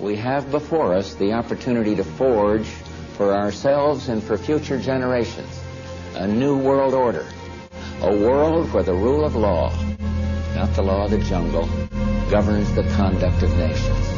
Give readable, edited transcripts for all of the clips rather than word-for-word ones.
we have before us the opportunity to forge for ourselves and for future generations a new world order, a world where the rule of law, not the law of the jungle, governs the conduct of nations.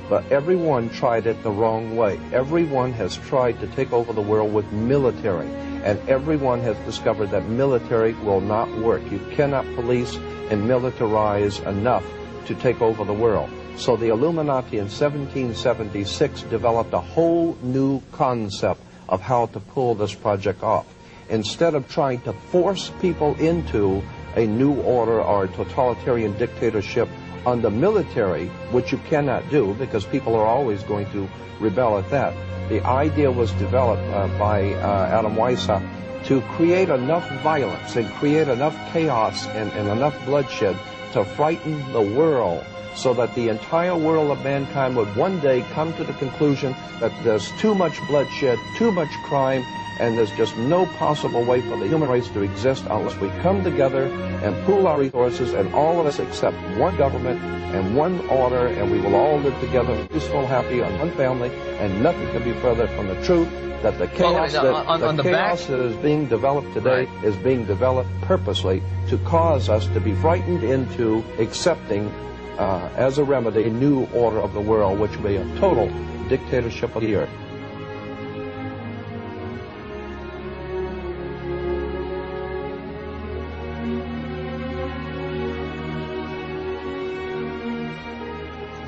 But everyone tried it the wrong way. Everyone has tried to take over the world with military, and everyone has discovered that military will not work. You cannot police and militarize enough to take over the world. So the Illuminati in 1776 developed a whole new concept of how to pull this project off. Instead of trying to force people into a new order or a totalitarian dictatorship on the military, which you cannot do because people are always going to rebel at that. The idea was developed by Adam Weishaupt to create enough violence and create enough chaos and enough bloodshed to frighten the world so that the entire world of mankind would one day come to the conclusion that there's too much bloodshed, too much crime, and there's just no possible way for the human race to exist unless we come together and pool our resources, and all of us accept one government and one order, and we will all live together peaceful, happy, on one family, and nothing can be further from the truth that the chaos, that is being developed today is being developed purposely to cause us to be frightened into accepting as a remedy a new order of the world, which will be a total dictatorship of the earth.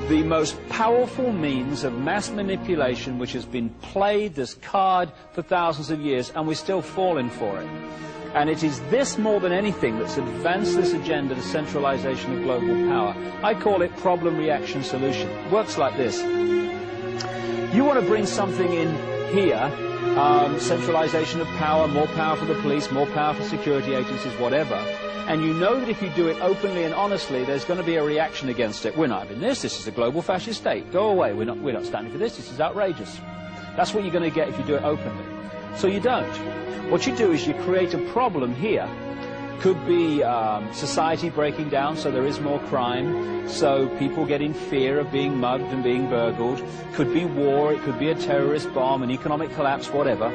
The most powerful means of mass manipulation which has been played, this card, for thousands of years, and we're still falling for it. And it is this more than anything that's advanced this agenda, the centralization of global power. I call it problem, reaction, solution. It works like this. You want to bring something in here, centralization of power, more power for the police, more power for security agencies, whatever. And you know that if you do it openly and honestly, there's going to be a reaction against it. We're not having this. This is a global fascist state. Go away. We're not standing for this. This is outrageous. That's what you're going to get if you do it openly. So you don't. What you do is you create a problem here. Could be society breaking down, so there is more crime, so people get in fear of being mugged and being burgled. Could be war. It could be a terrorist bomb, an economic collapse, whatever.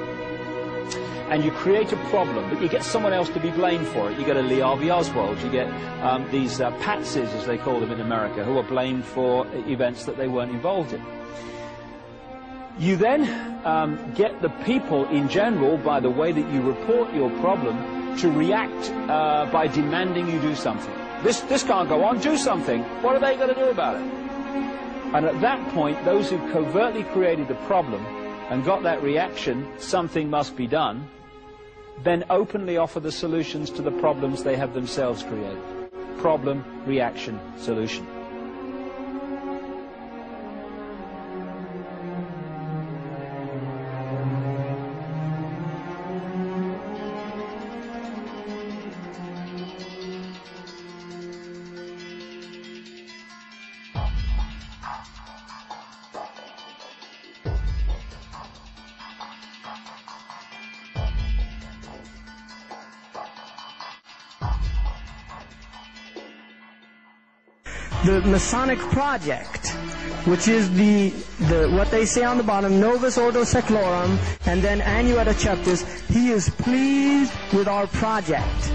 And you create a problem, but you get someone else to be blamed for it. You get a Lee Harvey Oswald, you get these patsies, as they call them in America, who are blamed for events that they weren't involved in. You then get the people in general, by the way that you report your problem, to react by demanding you do something. This can't go on, do something. What are they going to do about it? And at that point, those who covertly created the problem and got that reaction, something must be done, then openly offer the solutions to the problems they have themselves created. Problem, reaction, solution. The Masonic project, which is the what they say on the bottom, Novus Ordo Seclorum, and then Annuetta Chapters, he is pleased with our project.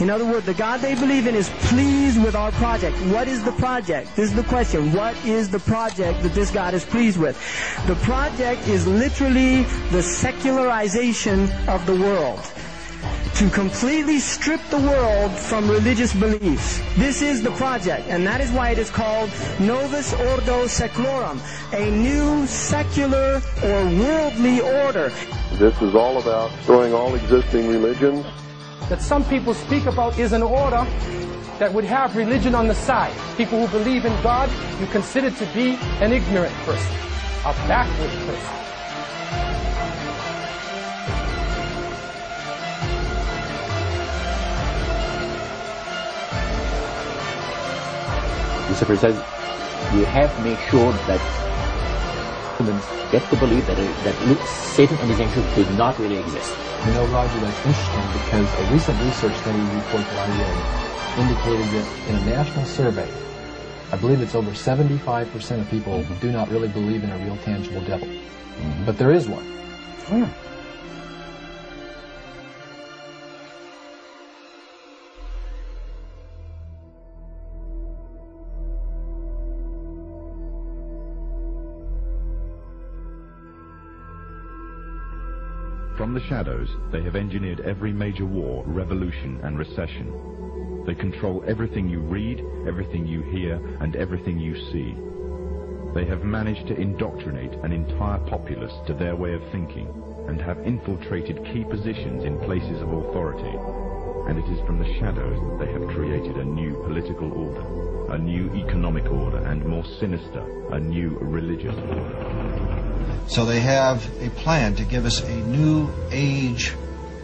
In other words, the God they believe in is pleased with our project. What is the project? This is the question. What is the project that this God is pleased with? The project is literally the secularization of the world, to completely strip the world from religious beliefs. This is the project, and that is why it is called Novus Ordo Seclorum, a new secular or worldly order. This is all about destroying all existing religions. That some people speak about is an order that would have religion on the side. People who believe in God, you consider to be an ignorant person, a backward person. Mr. President, we have made sure that humans get to believe that Satan and his angels do not really exist. You know, Roger, that's interesting because a recent research study report that I read indicated that in a national survey, I believe it's over 75% of people do not really believe in a real tangible devil. But there is one. From the shadows, they have engineered every major war, revolution, and recession. They control everything you read, everything you hear, and everything you see. They have managed to indoctrinate an entire populace to their way of thinking, and have infiltrated key positions in places of authority. And it is from the shadows that they have created a new political order, a new economic order, and more sinister, a new religious order. So they have a plan to give us a new age,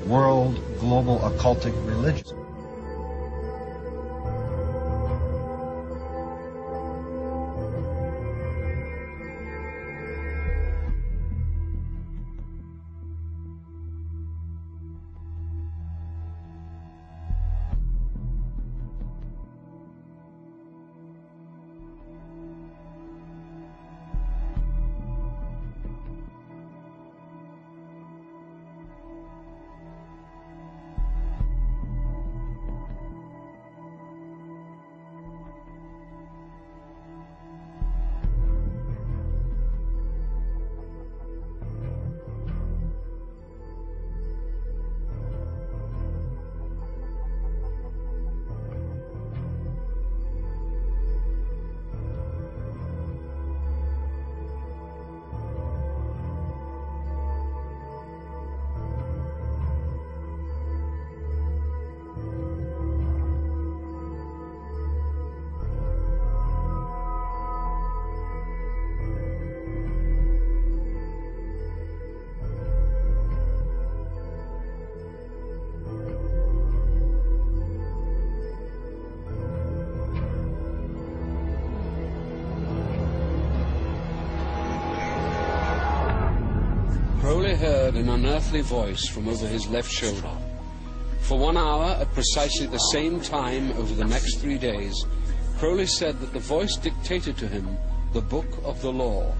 world, global occultic religion. Crowley heard an unearthly voice from over his left shoulder. For 1 hour, at precisely the same time over the next 3 days, Crowley said that the voice dictated to him the book of the law.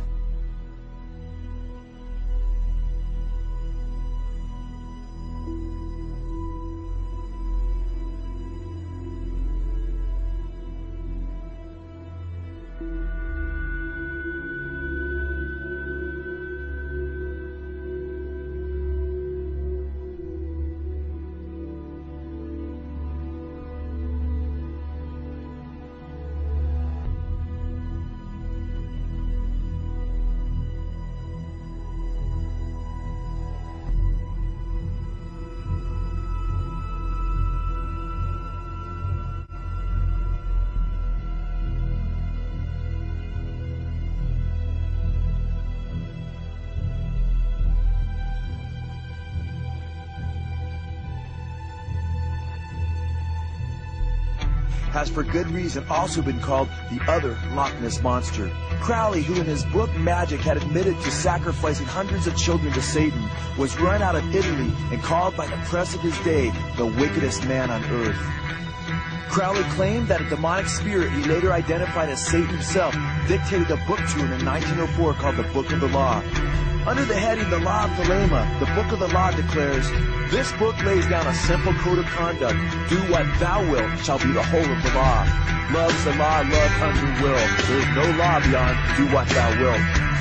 has for good reason also been called the other Loch Ness Monster. Crowley, who in his book Magic had admitted to sacrificing hundreds of children to Satan, was run out of Italy and called by the press of his day the wickedest man on earth. Crowley claimed that a demonic spirit he later identified as Satan himself dictated a book to him in 1904 called the Book of the Law. Under the heading The Law of Thelema, the Book of the Law declares, "This book lays down a simple code of conduct. Do what thou wilt shall be the whole of the law. Love's the law, love, hunger, will. There is no law beyond do what thou wilt."